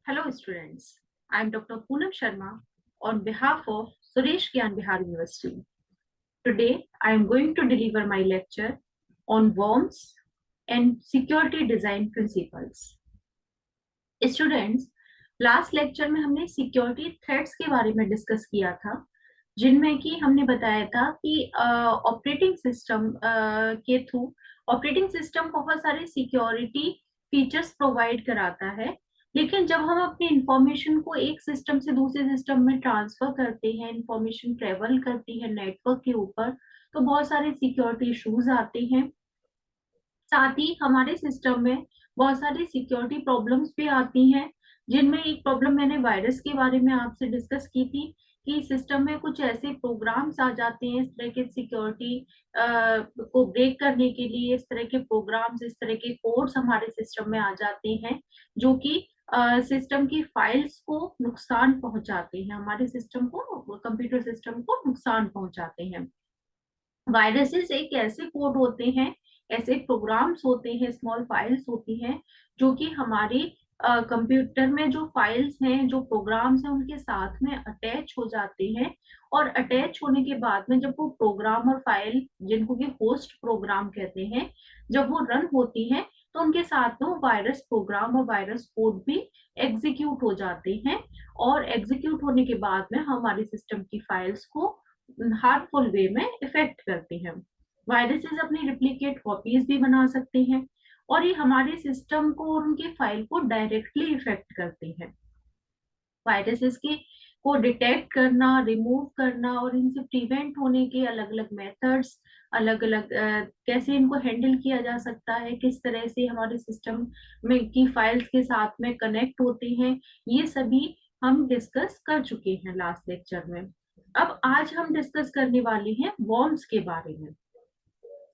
Hello students, I am Dr. Poonam Sharma on behalf of Suresh Gyan Bihar University. Today I am going to deliver my lecture on worms and security design principles. Students, last lecture में हमने security threats के बारे में discuss किया था, जिनमें कि हमने बताया था कि ऑपरेटिंग सिस्टम के थ्रू ऑपरेटिंग सिस्टम बहुत सारे सिक्योरिटी फीचर्स प्रोवाइड कराता है। लेकिन जब हम अपनी इंफॉर्मेशन को एक सिस्टम से दूसरे सिस्टम में ट्रांसफर करते हैं, इंफॉर्मेशन ट्रेवल करती है नेटवर्क के ऊपर, तो बहुत सारे सिक्योरिटी इश्यूज आते हैं। साथ ही हमारे सिस्टम में बहुत सारी सिक्योरिटी प्रॉब्लम्स भी आती हैं, जिनमें एक प्रॉब्लम मैंने वायरस के बारे में आपसे डिस्कस की थी कि सिस्टम में कुछ ऐसे प्रोग्राम्स आ जाते हैं इस तरह के सिक्योरिटी को ब्रेक करने के लिए। इस तरह के प्रोग्राम्स, इस तरह के कोड्स हमारे सिस्टम में आ जाते हैं जो कि सिस्टम की फाइल्स को नुकसान पहुंचाते हैं, हमारे सिस्टम को, कंप्यूटर सिस्टम को नुकसान पहुंचाते हैं। वायरसेस एक ऐसे कोड होते हैं, ऐसे प्रोग्राम्स होते हैं, स्मॉल फाइल्स होती हैं जो कि हमारी कंप्यूटर में जो फाइल्स हैं, जो प्रोग्राम्स हैं, उनके साथ में अटैच हो जाते हैं। और अटैच होने के बाद में जब वो प्रोग्राम और फाइल, जिनको कि होस्ट प्रोग्राम कहते हैं, जब वो रन होती हैं तो उनके साथ में वायरस प्रोग्राम और वायरस कोड भी एग्जीक्यूट हो जाते हैं। और एग्जीक्यूट होने के बाद में हमारे सिस्टम की फाइल्स को हार्मफुल वे में इफेक्ट करते हैं। वायरसेस अपनी रिप्लिकेट कॉपीज भी बना सकते हैं और ये हमारे सिस्टम को और उनके फाइल को डायरेक्टली इफेक्ट करते हैं। वायरसेस के को डिटेक्ट करना, रिमूव करना और इनसे प्रिवेंट होने के अलग अलग मेथड्स, अलग अलग कैसे इनको हैंडल किया जा सकता है, किस तरह से हमारे सिस्टम में की फाइल्स के साथ में कनेक्ट होते हैं, ये सभी हम डिस्कस कर चुके हैं लास्ट लेक्चर में। अब आज हम डिस्कस करने वाले हैं वॉर्म्स के बारे में।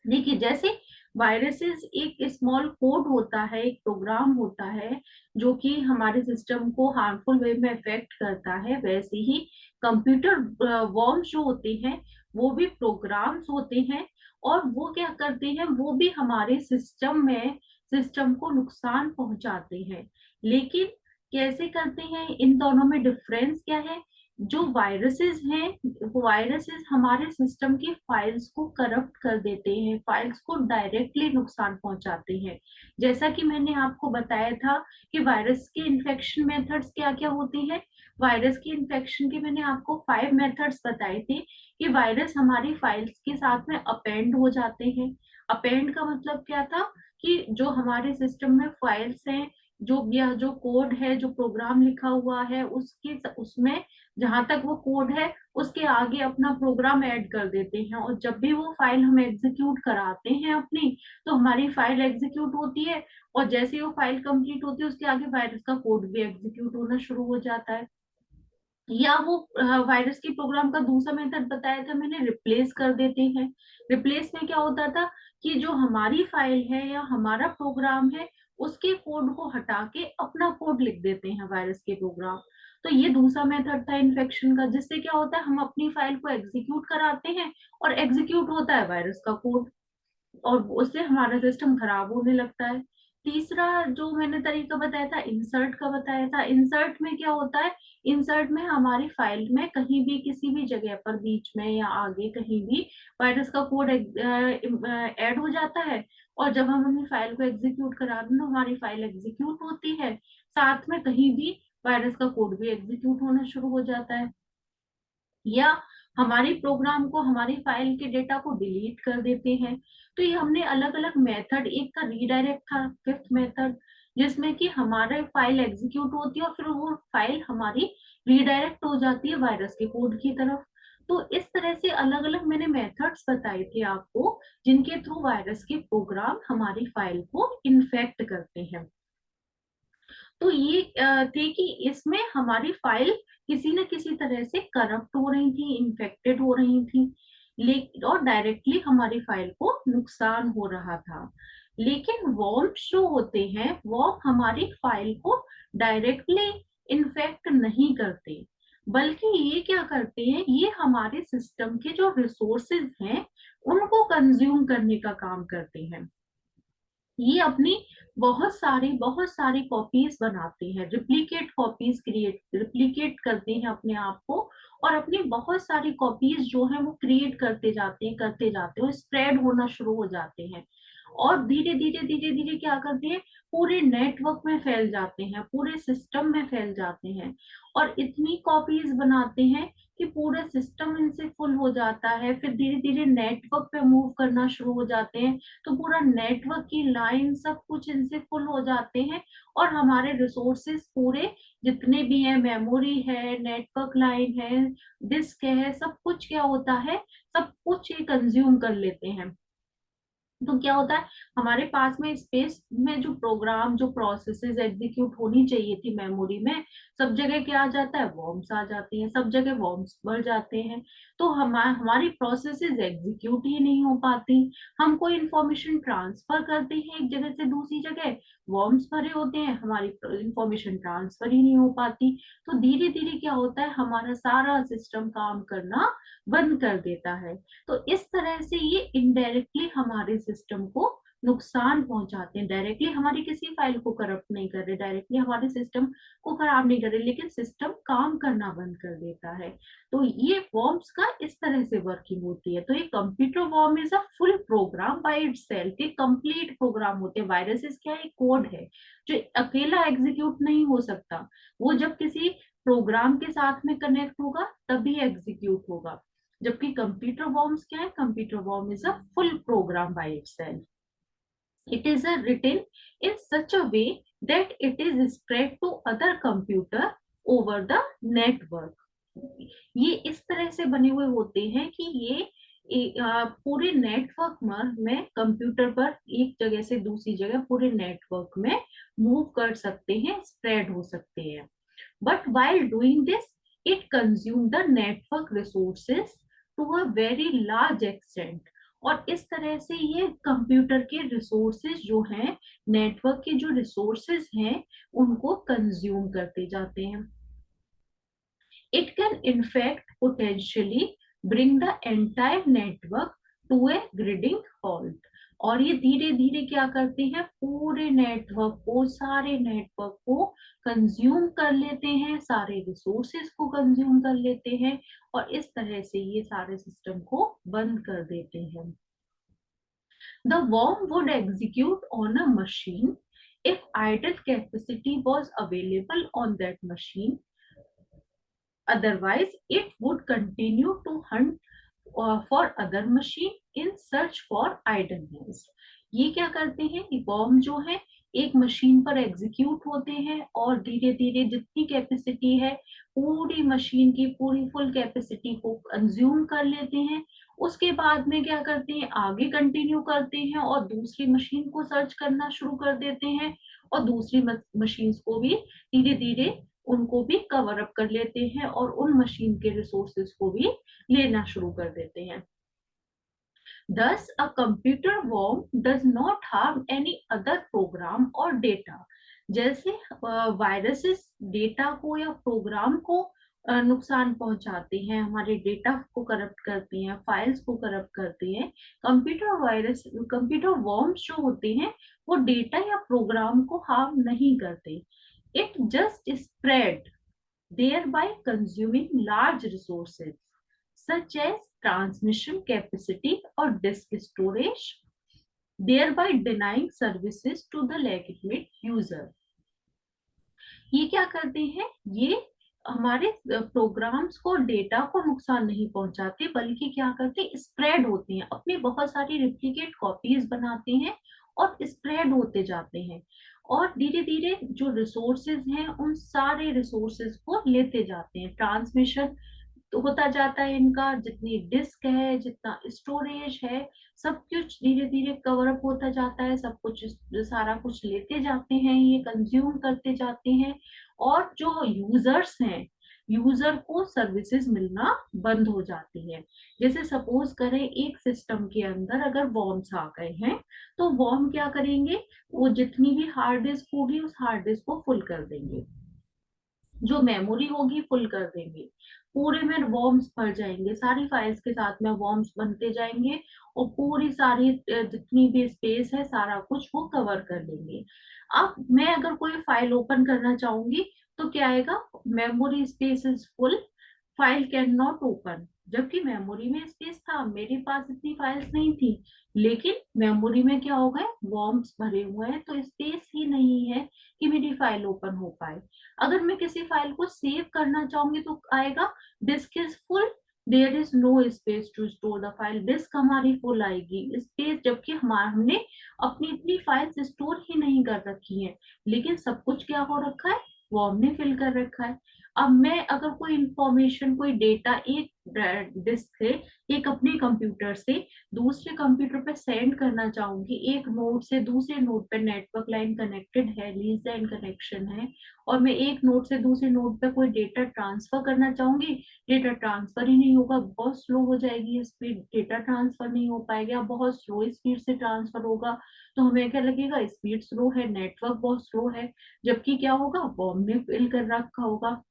देखिए, जैसे वायरसेस एक स्मॉल कोड होता है, एक प्रोग्राम होता है जो कि हमारे सिस्टम को हार्मफुल वे में अफेक्ट करता है, वैसे ही कंप्यूटर वॉर्म्स जो होते हैं वो भी प्रोग्राम्स होते हैं। और वो क्या करते हैं, वो भी हमारे सिस्टम में सिस्टम को नुकसान पहुंचाते हैं। लेकिन कैसे करते हैं, इन दोनों में डिफरेंस क्या है? जो वायरसेस हैं, वायरसेस हमारे सिस्टम की फाइल्स को करप्ट कर देते हैं, फाइल्स को डायरेक्टली नुकसान पहुंचाते हैं। जैसा कि मैंने आपको बताया था कि वायरस के इन्फेक्शन मेथड्स क्या क्या होते हैं। वायरस के इन्फेक्शन के मैंने आपको 5 मेथड्स बताए थे कि वायरस हमारी फाइल्स के साथ में अपेंड हो जाते हैं। अपेंड का मतलब क्या था कि जो हमारे सिस्टम में फाइल्स हैं, जो यह जो कोड है, जो प्रोग्राम लिखा हुआ है, उसके उसमें जहां तक वो कोड है उसके आगे अपना प्रोग्राम ऐड कर देते हैं। और जब भी वो फाइल हम एग्जीक्यूट कराते हैं अपनी, तो हमारी फाइल एग्जीक्यूट होती है। और जैसे ही वो फाइल कंप्लीट होती है उसके आगे वायरस का कोड भी एग्जीक्यूट होना शुरू हो जाता है। या वो वायरस की प्रोग्राम का दूसरा मेथड बताया था मैंने, रिप्लेस कर देते हैं। रिप्लेस में क्या होता था कि जो हमारी फाइल है या हमारा प्रोग्राम है, उसके कोड को हटा के अपना कोड लिख देते हैं वायरस के प्रोग्राम। तो ये दूसरा मेथड था इन्फेक्शन का, जिससे क्या होता है, हम अपनी फाइल को एग्जीक्यूट कराते हैं और एग्जीक्यूट होता है वायरस का कोड, और उससे हमारा सिस्टम खराब होने लगता है। तीसरा जो मैंने तरीका बताया था, इंसर्ट का बताया था। इंसर्ट में क्या होता है, इंसर्ट में हमारी फाइल में कहीं भी, किसी भी जगह पर, बीच में या आगे कहीं भी वायरस का कोड ऐड हो जाता है। और जब हम अपनी फाइल को एग्जीक्यूट करा दें तो हमारी फाइल एग्जीक्यूट होती है, साथ में कहीं भी वायरस का कोड भी एग्जीक्यूट होना शुरू हो जाता है। या हमारी प्रोग्राम को, हमारी फाइल के डेटा को डिलीट कर देते हैं। तो ये हमने अलग अलग मेथड, एक का रीडायरेक्ट था, फिफ्थ मेथड, जिसमें कि हमारे फाइल एग्जीक्यूट होती है और फिर वो फाइल हमारी रीडायरेक्ट हो जाती है वायरस के कोड की तरफ। तो इस तरह से अलग अलग मैंने मेथड्स बताए थे आपको, जिनके थ्रू वायरस के प्रोग्राम हमारी फाइल को इन्फेक्ट करते हैं। तो ये थे कि इसमें हमारी फाइल किसी न किसी तरह से करप्ट हो रही थी, इन्फेक्टेड हो रही थी, लेकिन और डायरेक्टली हमारी फाइल को नुकसान हो रहा था। लेकिन वॉर्म्स जो होते हैं वो हमारी फाइल को डायरेक्टली इन्फेक्ट नहीं करते, बल्कि ये क्या करते हैं, ये हमारे सिस्टम के जो रिसोर्सेज हैं उनको कंज्यूम करने का काम करते हैं। ये अपनी बहुत सारी कॉपीज बनाते हैं, रिप्लिकेट कॉपीज रिप्लिकेट करते हैं अपने आप को, और अपनी बहुत सारी कॉपीज जो है वो क्रिएट करते जाते हैं, स्प्रेड होना शुरू हो जाते हैं। और धीरे धीरे क्या करते हैं, पूरे नेटवर्क में फैल जाते हैं, पूरे सिस्टम में फैल जाते हैं, और इतनी कॉपीज बनाते हैं कि पूरा सिस्टम इनसे फुल हो जाता है। फिर धीरे धीरे नेटवर्क पे मूव करना शुरू हो जाते हैं, तो पूरा नेटवर्क की लाइन सब कुछ इनसे फुल हो जाते हैं, और हमारे रिसोर्सेस पूरे जितने भी हैं, मेमोरी है, नेटवर्क लाइन है, डिस्क है, सब कुछ क्या होता है, सब कुछ ये कंज्यूम कर लेते हैं। तो क्या होता है, हमारे पास में स्पेस में जो प्रोग्राम, जो प्रोसेसेस एग्जीक्यूट होनी चाहिए थी मेमोरी में, सब जगह क्या आ जाता है, वॉर्म्स आ जाती हैं, सब जगह वॉर्म्स बढ़ जाते हैं। तो हमारी प्रोसेसेस एग्जीक्यूट ही नहीं हो पाती। हम कोई इंफॉर्मेशन ट्रांसफर करते हैं एक जगह से दूसरी जगह, वॉर्म्स भरे होते हैं, हमारी इंफॉर्मेशन ट्रांसफर ही नहीं हो पाती। तो धीरे धीरे क्या होता है, हमारा सारा सिस्टम काम करना बंद कर देता है। तो इस तरह से ये इनडायरेक्टली हमारे सिस्टम को नुकसान पहुंचाते हैं। डायरेक्टली हमारी किसी फाइल को करप्ट नहीं कर रहे, डायरेक्टली हमारे सिस्टम को खराब नहीं कर रहे, लेकिन सिस्टम काम करना बंद कर देता है। तो ये वॉर्म्स का इस तरह से वर्किंग होती है। तो ये computer worm is a full program by itself, ये कंप्लीट प्रोग्राम होते हैं। वायरसेस क्या है, कोड है जो अकेला एग्जीक्यूट नहीं हो सकता, वो जब किसी प्रोग्राम के साथ में कनेक्ट होगा तभी एग्जीक्यूट होगा। जबकि कंप्यूटर वॉर्म्स क्या है, computer worm is a full program by itself. It is written in such a way that it is spread to other computer over the network। ये इस तरह से बने हुए होते हैं कि ये पूरे नेटवर्क में कंप्यूटर पर एक जगह से दूसरी जगह पूरे नेटवर्क में मूव कर सकते हैं, स्प्रेड हो सकते हैं। But while doing this, it consumed the network resources to a very large extent। और इस तरह से ये कंप्यूटर के रिसोर्सेज जो हैं, नेटवर्क के जो रिसोर्सेज हैं, उनको कंज्यूम करते जाते हैं। It can in fact potentially bring the entire network to a gridding halt। और ये धीरे धीरे क्या करते हैं, पूरे नेटवर्क को, सारे नेटवर्क को कंज्यूम कर लेते हैं, सारे रिसोर्सेज को कंज्यूम कर लेते हैं, और इस तरह से ये सारे सिस्टम को बंद कर देते हैं। The worm would execute on a machine if idle capacity was available on that machine, otherwise it would continue to hunt for other machine in search for idleness। ये क्या करते हैं, वर्म जो है एक मशीन पर एग्जीक्यूट होते हैं, और धीरे धीरे जितनी कैपेसिटी है पूरी मशीन की पूरी फुल कैपेसिटी को कंज्यूम कर लेते हैं। उसके बाद में क्या करते हैं, आगे कंटिन्यू करते हैं और दूसरी मशीन को सर्च करना शुरू कर देते हैं, और दूसरी मशीन्स को भी धीरे धीरे उनको भी कवर अप कर लेते हैं, और उन मशीन के रिसोर्सेज को भी लेना शुरू कर देते हैं। Thus, a computer worm does not harm any other program or data। जैसे वायरसेस डेटा को या प्रोग्राम को नुकसान पहुंचाते हैं, हमारे डेटा को करप्ट करते हैं, फाइल्स को करप्ट करते हैं, कंप्यूटर वर्म्स जो होते हैं वो डेटा या प्रोग्राम को हार्म नहीं करते। It just spread thereby consuming large resources such as transmission capacity or disk storage, thereby denying services to the legitimate user। ये क्या करते हैं, ये हमारे प्रोग्राम्स को, डेटा को नुकसान नहीं पहुंचाते, बल्कि क्या करते हैं, स्प्रेड होते हैं, अपनी बहुत सारी रिप्लिकेट कॉपीज बनाते हैं और स्प्रेड होते जाते हैं, और धीरे धीरे जो रिसोर्सेज हैं उन सारे रिसोर्सेज को लेते जाते हैं। ट्रांसमिशन तो होता जाता है इनका, जितनी डिस्क है, जितना स्टोरेज है, सब कुछ धीरे धीरे कवर अप होता जाता है, सब कुछ सारा कुछ लेते जाते हैं, ये कंज्यूम करते जाते हैं। और जो यूजर्स हैं, यूजर को सर्विसेज मिलना बंद हो जाती है। जैसे सपोज करें एक सिस्टम के अंदर अगर वॉर्म्स आ गए हैं, तो वॉर्म क्या करेंगे, वो जितनी भी हार्ड डिस्क होगी उस हार्ड डिस्क को फुल कर देंगे। जो मेमोरी होगी फुल कर देंगे, पूरे में वॉर्म्स भर जाएंगे, सारी फाइल्स के साथ में वॉर्म्स बनते जाएंगे और पूरी सारी जितनी भी स्पेस है सारा कुछ वो कवर कर लेंगे। अब मैं अगर कोई फाइल ओपन करना चाहूंगी तो क्या आएगा, memory space is full, file can not open. जबकि मेमोरी में स्पेस था, मेरे पास इतनी फाइल्स नहीं थी, लेकिन मेमोरी में क्या हो गए, वॉर्म्स भरे हुए हैं, तो स्पेस ही नहीं है कि मेरी फाइल ओपन हो पाए। अगर मैं किसी फाइल को सेव करना चाहूंगी तो आएगा, disk is full, there is no space to store the file, disk हमारी फुल आएगी, स्पेस, जबकि हमने अपनी इतनी फाइल्स स्टोर ही नहीं कर रखी है, लेकिन सब कुछ क्या हो रखा है, वॉर्म ने फिल कर रखा है। अब मैं अगर कोई इंफॉर्मेशन, कोई डेटा एक डिस्क से, एक अपने कंप्यूटर से दूसरे कंप्यूटर पे सेंड करना चाहूंगी, एक नोड से दूसरे नोड पे नेटवर्क लाइन कनेक्टेड है, लीज लाइन कनेक्शन है, और मैं एक नोड से दूसरे नोड पे कोई डेटा ट्रांसफर करना चाहूंगी, डेटा ट्रांसफर ही नहीं होगा, बहुत स्लो हो जाएगी स्पीड, डेटा ट्रांसफर नहीं हो पाएगा, बहुत स्लो स्पीड से ट्रांसफर होगा, तो हमें क्या लगेगा, स्पीड स्लो है, नेटवर्क बहुत स्लो है, जबकि क्या होगा, बॉम्ब ने फिल कर रखा होगा।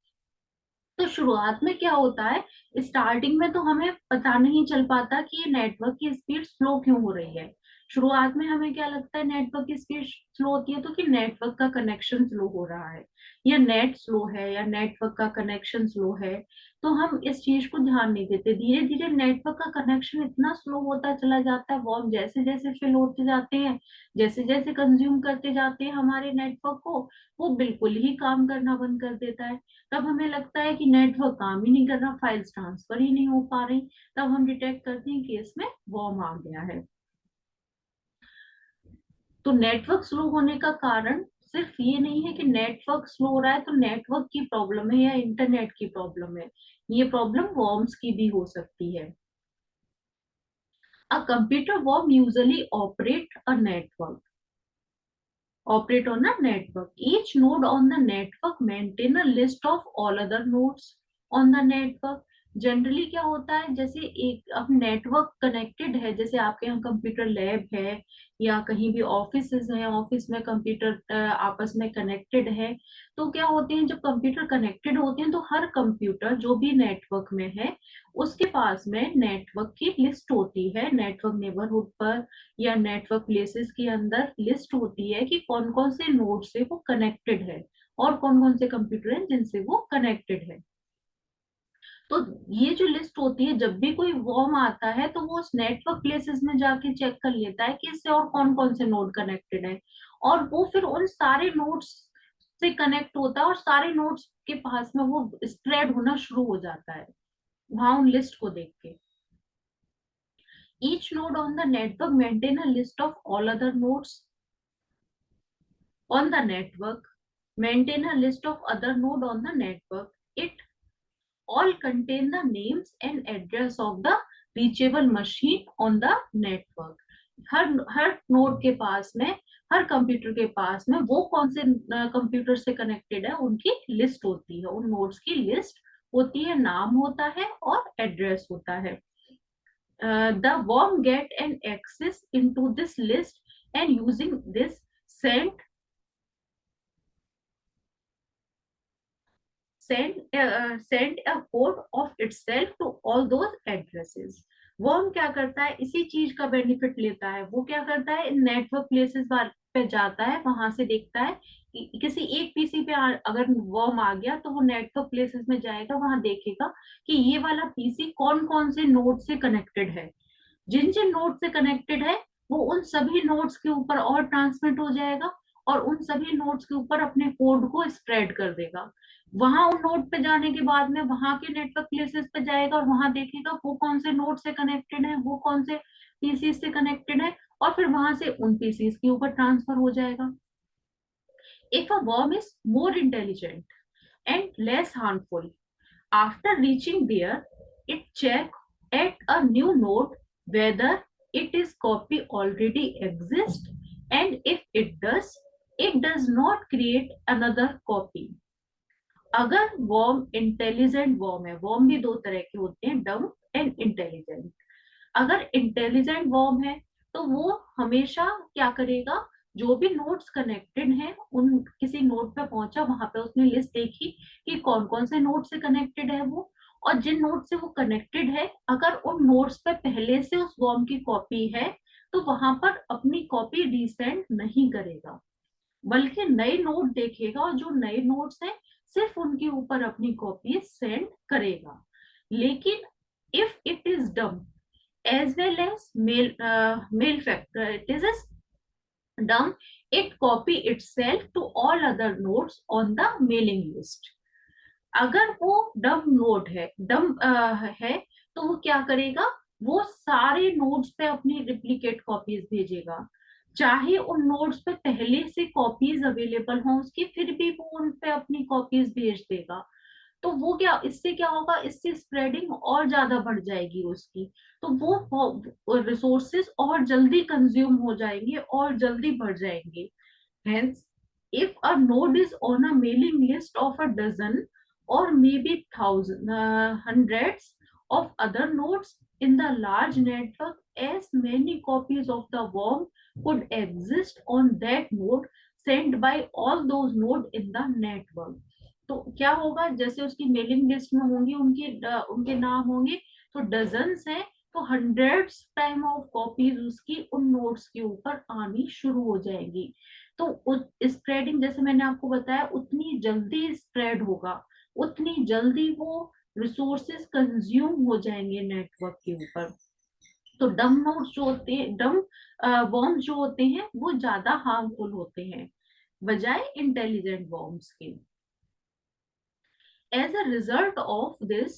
तो शुरुआत में क्या होता है, स्टार्टिंग में तो हमें पता नहीं चल पाता कि ये नेटवर्क की स्पीड स्लो क्यों हो रही है। शुरुआत में हमें क्या लगता है नेटवर्क की स्पीड स्लो होती है तो कि नेटवर्क का कनेक्शन स्लो हो रहा है, या नेट स्लो है, या नेटवर्क का कनेक्शन स्लो है, तो हम इस चीज को ध्यान नहीं देते। धीरे धीरे नेटवर्क का कनेक्शन इतना स्लो होता चला जाता है, वॉर्म जैसे जैसे फिल होते जाते हैं, जैसे जैसे कंज्यूम करते जाते हैं हमारे नेटवर्क को, वो बिल्कुल ही काम करना बंद कर देता है। तब हमें लगता है कि नेटवर्क काम ही नहीं कर रहा, फाइल्स ट्रांसफर ही नहीं हो पा रही, तब हम डिटेक्ट करते हैं कि इसमें वॉर्म आ गया है। तो नेटवर्क स्लो होने का कारण सिर्फ ये नहीं है कि नेटवर्क स्लो हो रहा है तो नेटवर्क की प्रॉब्लम है या इंटरनेट की प्रॉब्लम है, ये प्रॉब्लम वॉर्म्स की भी हो सकती है। A computer worm usually operate on a network. Each node on the network maintain a list of all other nodes on the network. Generally क्या होता है, जैसे एक अब नेटवर्क कनेक्टेड है, जैसे आपके यहाँ कंप्यूटर लैब है या कहीं भी ऑफिस हैं, ऑफिस में कंप्यूटर आपस में कनेक्टेड है, तो क्या होते हैं, जब कंप्यूटर कनेक्टेड होते हैं तो हर कंप्यूटर जो भी नेटवर्क में है उसके पास में नेटवर्क की लिस्ट होती है, नेटवर्क नेबरहुड पर या नेटवर्क प्लेसेस के अंदर लिस्ट होती है कि कौन कौन से नोड से वो कनेक्टेड है और कौन कौन से कंप्यूटर हैं जिनसे वो कनेक्टेड है। तो ये जो लिस्ट होती है, जब भी कोई वॉर्म आता है तो वो उस नेटवर्क प्लेसेस में जाके चेक कर लेता है कि इससे और कौन कौन से नोड कनेक्टेड है, और वो फिर उन सारे नोड्स से कनेक्ट होता है और सारे नोड्स के पास में वो स्प्रेड होना शुरू हो जाता है वहां उन लिस्ट को देख के। Each node on the network maintain a list of all other nodes on the network, maintain a list of other node on the network. It all contain the names and address of the reachable machine on the network. Her her node के पास में, हर computer के पास में वो कौन से computer से connected है उनकी लिस्ट होती है, उन नोड्स की लिस्ट होती है, नाम होता है और एड्रेस होता है। The worm get an access into this list and using this send a code of itself to all those addresses. Worm क्या करता है, इसी चीज का बेनिफिट लेता है, वो क्या करता है, नेटवर्क प्लेसेस पे जाता है, वहां से देखता है कि किसी एक पीसी पे अगर वर्म आ गया तो वो नेटवर्क प्लेसेस में जाएगा, वहां देखेगा कि ये वाला पीसी कौन कौन से नोड से कनेक्टेड है, जिन जिन नोड से कनेक्टेड है वो उन सभी नोड्स के ऊपर और ट्रांसमिट हो जाएगा और उन सभी नोड्स के ऊपर अपने कोड को स्प्रेड कर देगा। वहां उन नोड पे जाने के बाद में वहां के नेटवर्क प्लेसेस पे जाएगा और वहां देखेगा वो कौन से नोड से कनेक्टेड है, वो कौन से पीसी से कनेक्टेड है, और फिर वहां से उन पीसी के ऊपर ट्रांसफर हो जाएगा। If a worm is more intelligent and less harmful. After reaching there, it check at a new node whether it is copy already exists, and if it does not create another copy. अगर worm intelligent worm है, worm भी दो तरह के होते हैं, डम and intelligent. अगर इंटेलिजेंट वर्म है तो वो हमेशा क्या करेगा, जो भी नोड्स कनेक्टेड हैं, उन किसी नोड पे पहुंचा, वहां पे उसने लिस्ट देखी कि कौन कौन से नोड से कनेक्टेड है वो, और जिन नोड से वो कनेक्टेड है, अगर उन नोड्स पे पहले से उस वर्म की कॉपी है, तो वहां पर अपनी कॉपी रीसेंड नहीं करेगा, बल्कि नए नोड देखेगा, और जो नए नोड्स हैं सिर्फ उनके ऊपर अपनी कॉपी सेंड करेगा। लेकिन if it is dumb as well as mail factor, it is dumb, it copy itself to all other nodes on the mailing list. अगर वो डम नोड है, डम है, तो वो क्या करेगा, वो सारे नोड्स पे अपनी रिप्लिकेट कॉपीज भेजेगा, चाहे उन नोड्स पे पहले से कॉपीज अवेलेबल हो उसकी, फिर भी वो उन पे अपनी कॉपीज भेज देगा। तो वो क्या, इससे क्या होगा, इससे स्प्रेडिंग और ज्यादा बढ़ जाएगी उसकी, तो वो रिसोर्सेस और जल्दी कंज्यूम हो जाएंगे और जल्दी बढ़ जाएंगे। Hence, if a node is on a mailing list of a dozen or maybe hundreds of other nodes in the large network, as many copies of the worm could exist on that node sent by all those nodes in the network. तो क्या होगा, जैसे उसकी mailing list में होंगी, उनके नाम होंगे, तो डजन्स हैं, तो हंड्रेड्स टाइम ऑफ कॉपीज उसकी उन नोट्स के ऊपर आनी शुरू हो जाएंगी। तो स्प्रेडिंग, जैसे मैंने आपको बताया, उतनी जल्दी स्प्रेड होगा, उतनी जल्दी वो रिसोर्सेज कंज्यूम हो जाएंगे नेटवर्क के ऊपर। तो डम नोड्स जो होते हैं, डम वर्म्स जो होते हैं, वो ज्यादा हार्मफुल होते हैं बजाय इंटेलिजेंट वर्म्स के। As a result of this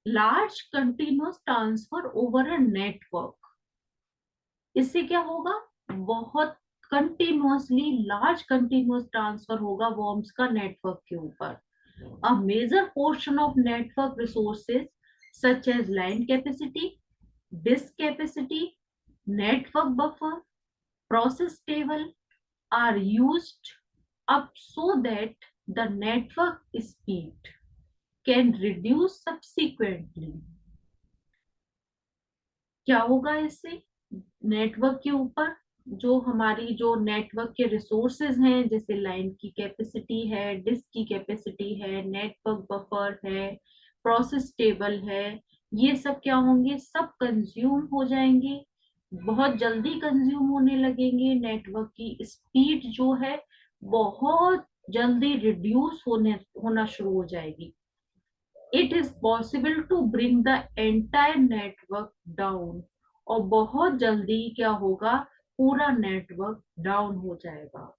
large continuous transfer over a network, इससे क्या होगा, बहुत कंटिन्यूअसली लार्ज कंटिन्यूअस ट्रांसफर होगा वर्म्स का नेटवर्क के ऊपर। A major portion of network resources such as line capacity, disk capacity, network buffer, process table are used up so that the network speed can reduce subsequently. क्या होगा इससे, network के ऊपर जो हमारी जो नेटवर्क के रिसोर्सेज हैं, जैसे लाइन की कैपेसिटी है, डिस्क की कैपेसिटी है, नेटवर्क बफर है, प्रोसेस टेबल है, ये सब क्या होंगे, सब कंज्यूम हो जाएंगे, बहुत जल्दी कंज्यूम होने लगेंगे। नेटवर्क की स्पीड जो है बहुत जल्दी रिड्यूस होना शुरू हो जाएगी। It is possible to bring the entire network down, और बहुत जल्दी क्या होगा, पूरा नेटवर्क डाउन हो जाएगा,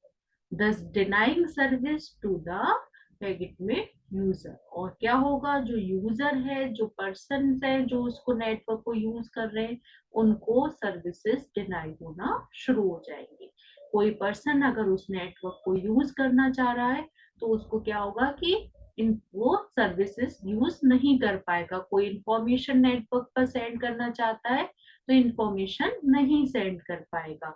thus denying service to the legitimate user. और क्या होगा, जो यूजर है, जो पर्सन है, जो उसको नेटवर्क को यूज कर रहे हैं, उनको सर्विसेज डिनाई होना शुरू हो जाएंगे। कोई पर्सन अगर उस नेटवर्क को यूज करना चाह रहा है, तो उसको क्या होगा कि वो सर्विसेज यूज नहीं कर पाएगा। कोई इंफॉर्मेशन नेटवर्क पर सेंड करना चाहता है, तो इंफॉर्मेशन नहीं सेंड कर पाएगा।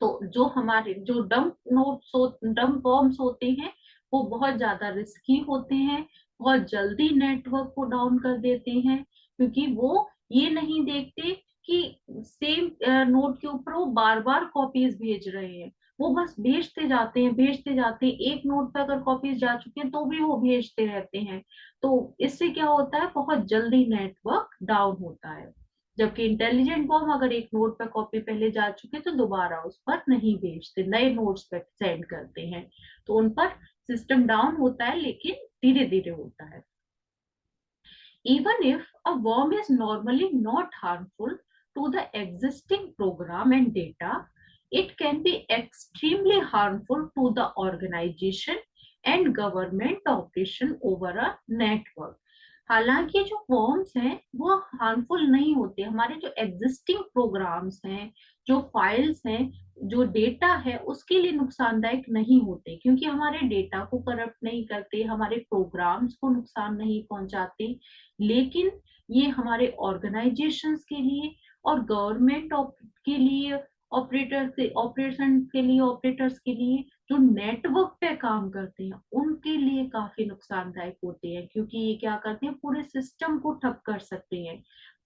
तो जो हमारे जो डंप बॉम्ब्स होते हैं, वो बहुत ज्यादा रिस्की होते हैं, बहुत जल्दी नेटवर्क को डाउन कर देते हैं, क्योंकि वो ये नहीं देखते कि सेम नोड के ऊपर वो बार बार कॉपीज भेज रहे हैं, वो बस भेजते जाते हैं, एक नोड पर अगर कॉपीज जा चुके हैं तो भी वो भेजते रहते हैं। तो इससे क्या होता है, बहुत जल्दी नेटवर्क डाउन होता है। जबकि इंटेलिजेंट बॉम्ब अगर एक नोड पर कॉपी पहले जा चुके तो दोबारा उस पर नहीं भेजते, नए नोड्स पर सेंड करते हैं, तो उन पर सिस्टम डाउन होता है, लेकिन धीरे धीरे होता है। Even if a worm is normally not harmful to the existing program and data, it can be extremely harmful to the organization and government operation over a network. हालांकि जो वर्म्स हैं वो हार्मफुल नहीं होते, हमारे जो एग्जिस्टिंग प्रोग्राम्स हैं, जो फाइल्स हैं, जो डेटा है, उसके लिए नुकसानदायक नहीं होते, क्योंकि हमारे डेटा को करप्ट नहीं करते, हमारे प्रोग्राम्स को नुकसान नहीं पहुंचाते। लेकिन ये हमारे ऑर्गेनाइजेशंस के लिए और गवर्नमेंट के लिए, ऑपरेटर्स के लिए जो नेटवर्क पे काम करते हैं, उनके लिए काफी नुकसानदायक होते हैं, क्योंकि ये क्या करते हैं, पूरे सिस्टम को ठप कर सकते हैं,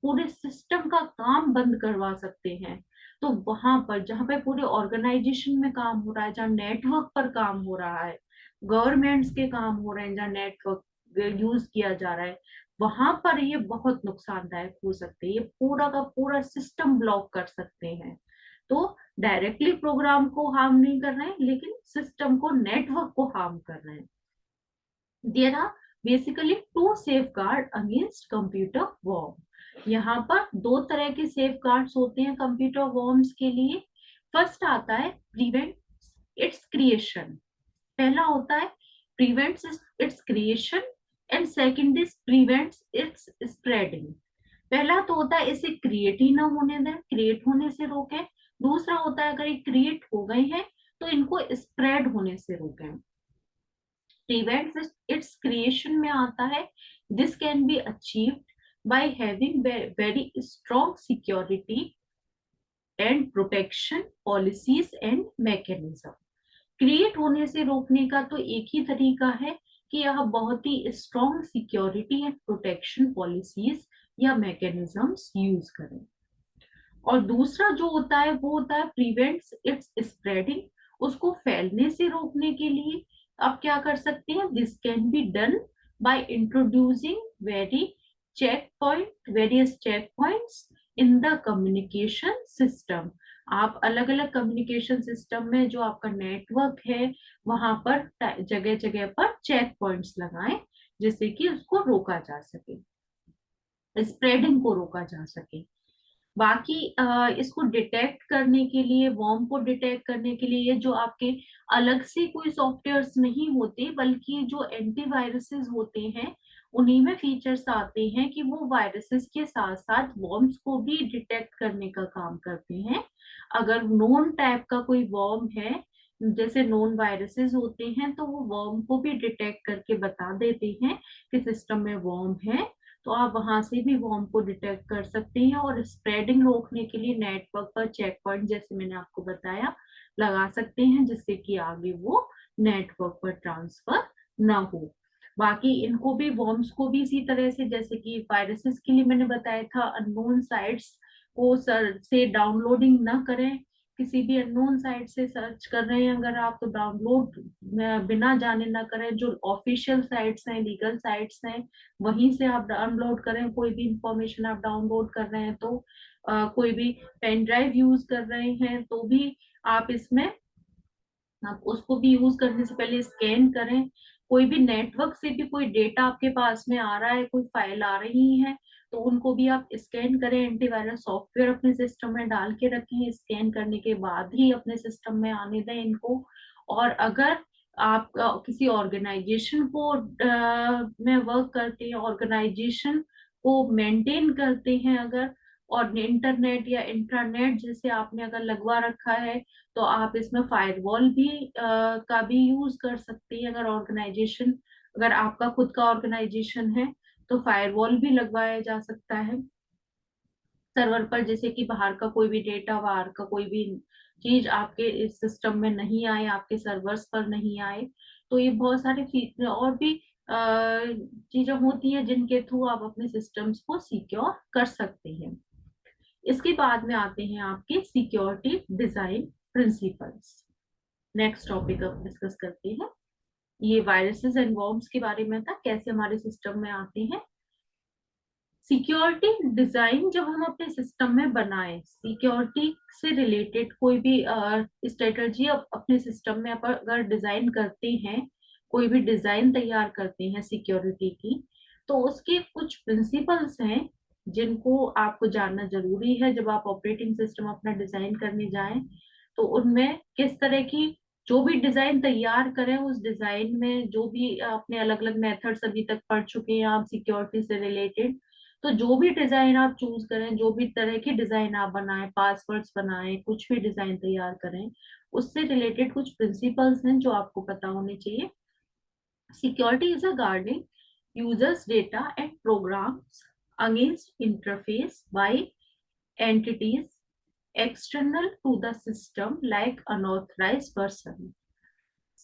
पूरे सिस्टम का काम बंद करवा सकते हैं। तो वहां पर जहां पे पूरे ऑर्गेनाइजेशन में काम हो रहा है, जहाँ नेटवर्क पर काम हो रहा है, गवर्नमेंट्स के काम हो रहे हैं, जहाँ नेटवर्क यूज किया जा रहा है, वहां पर ये बहुत नुकसानदायक हो सकते हैं। ये पूरा का पूरा सिस्टम ब्लॉक कर सकते हैं। तो डायरेक्टली प्रोग्राम को हार्म नहीं कर रहे हैं, लेकिन सिस्टम को, नेटवर्क को हार्म कर रहे हैं। There are basically two safeguard against computer worm. यहाँ पर दो तरह के सेफ गार्ड्स होते हैं कंप्यूटर वॉर्म्स के लिए। फर्स्ट आता है प्रिवेंट इट्स क्रिएशन। पहला होता है prevents it's creation and second is prevents it's spreading. पहला तो होता है इसे क्रिएट ही ना होने दें, क्रिएट होने से रोकें। दूसरा होता है अगर ये क्रिएट हो गए हैं तो इनको स्प्रेड होने से रोकें। प्रिवेंट्स इट्स क्रिएशन में आता है this can be achieved by having very strong security and protection policies and mechanism. Create होने से रोकने का तो एक ही तरीका है कि यह बहुत ही strong security and protection policies या मैकेनिज्म्स यूज करें। और दूसरा जो होता है वो होता है प्रिवेंट्स इट्स स्प्रेडिंग। उसको फैलने से रोकने के लिए आप क्या कर सकते हैं, this can be done by introducing various check points in the communication system. आप अलग अलग कम्युनिकेशन सिस्टम में जो आपका नेटवर्क है वहां पर जगह जगह पर चेक पॉइंट्स लगाएं, जिससे कि उसको रोका जा सके, स्प्रेडिंग को रोका जा सके। बाकी इसको डिटेक्ट करने के लिए, वॉर्म को डिटेक्ट करने के लिए जो आपके अलग से कोई सॉफ्टवेयर्स नहीं होते, बल्कि जो एंटीवायरसेस होते हैं उन्हीं में फीचर्स आते हैं कि वो वायरसेस के साथ साथ वॉर्म्स को भी डिटेक्ट करने का काम करते हैं। अगर नोन टाइप का कोई वॉर्म है, जैसे नोन वायरसेस होते हैं, तो वो वॉर्म को भी डिटेक्ट करके बता देते हैं कि सिस्टम में वॉर्म है। तो आप वहां से भी वॉर्म को डिटेक्ट कर सकते हैं और स्प्रेडिंग रोकने के लिए नेटवर्क पर चेक पॉइंट, जैसे मैंने आपको बताया, लगा सकते हैं, जिससे कि आगे वो नेटवर्क पर ट्रांसफर ना हो। बाकी इनको भी, वॉर्म्स को भी इसी तरह से, जैसे कि वायरसेस के लिए मैंने बताया था अननोन साइट्स को सर से डाउनलोडिंग ना करें। किसी भी अननोन साइट से सर्च कर रहे हैं अगर आप, तो डाउनलोड बिना जाने ना करें। जो ऑफिशियल साइट्स हैं, लीगल साइट्स हैं, वहीं से आप डाउनलोड करें। कोई भी इंफॉर्मेशन आप डाउनलोड कर रहे हैं तो कोई भी पेन ड्राइव यूज कर रहे हैं तो भी आप इसमें, आप उसको भी यूज करने से पहले स्कैन करें। कोई भी नेटवर्क से भी कोई डेटा आपके पास में आ रहा है, कोई फाइल आ रही है, तो उनको भी आप स्कैन करें। एंटीवायरस सॉफ्टवेयर अपने सिस्टम में डाल के रखें, स्कैन करने के बाद ही अपने सिस्टम में आने दें इनको। और अगर आप किसी ऑर्गेनाइजेशन को में वर्क करते हैं, ऑर्गेनाइजेशन को मेंटेन करते हैं अगर, और इंटरनेट या इंट्रानेट जैसे आपने अगर लगवा रखा है, तो आप इसमें फायरवॉल भी का भी यूज कर सकते हैं। अगर ऑर्गेनाइजेशन, अगर आपका खुद का ऑर्गेनाइजेशन है तो फायरवॉल भी लगवाया जा सकता है सर्वर पर, जैसे कि बाहर का कोई भी डेटा, बाहर का कोई भी चीज आपके इस सिस्टम में नहीं आए, आपके सर्वर्स पर नहीं आए। तो ये बहुत सारे फीचर और भी चीजें होती हैं जिनके थ्रू आप अपने सिस्टम्स को सिक्योर कर सकते हैं। इसके बाद में आते हैं आपके security design principles. Next topic अब डिस्कस करते हैं। ये वायरसेस एंड वॉर्म्स के बारे में था, कैसे हमारे सिस्टम में आते हैं। सिक्योरिटी डिजाइन जब हम अपने सिस्टम में बनाए, सिक्योरिटी से रिलेटेड कोई भी स्ट्रेटजी अपने सिस्टम में अगर डिजाइन करते हैं, कोई भी डिजाइन तैयार करते हैं सिक्योरिटी की, तो उसके कुछ प्रिंसिपल्स हैं जिनको आपको जानना जरूरी है जब आप ऑपरेटिंग सिस्टम अपना डिजाइन करने जाएं। तो उनमें किस तरह की, जो भी डिजाइन तैयार करें उस डिजाइन में जो भी अपने अलग अलग मेथड्स अभी तक पढ़ चुके हैं आप सिक्योरिटी से रिलेटेड, तो जो भी डिजाइन आप चूज करें, जो भी तरह की डिजाइन आप बनाएं, पासवर्ड्स बनाएं, कुछ भी डिजाइन तैयार करें, उससे रिलेटेड कुछ प्रिंसिपल्स हैं जो आपको पता होने चाहिए। Security is a guarding users data and programs against interface by entities external to the system like unauthorized person.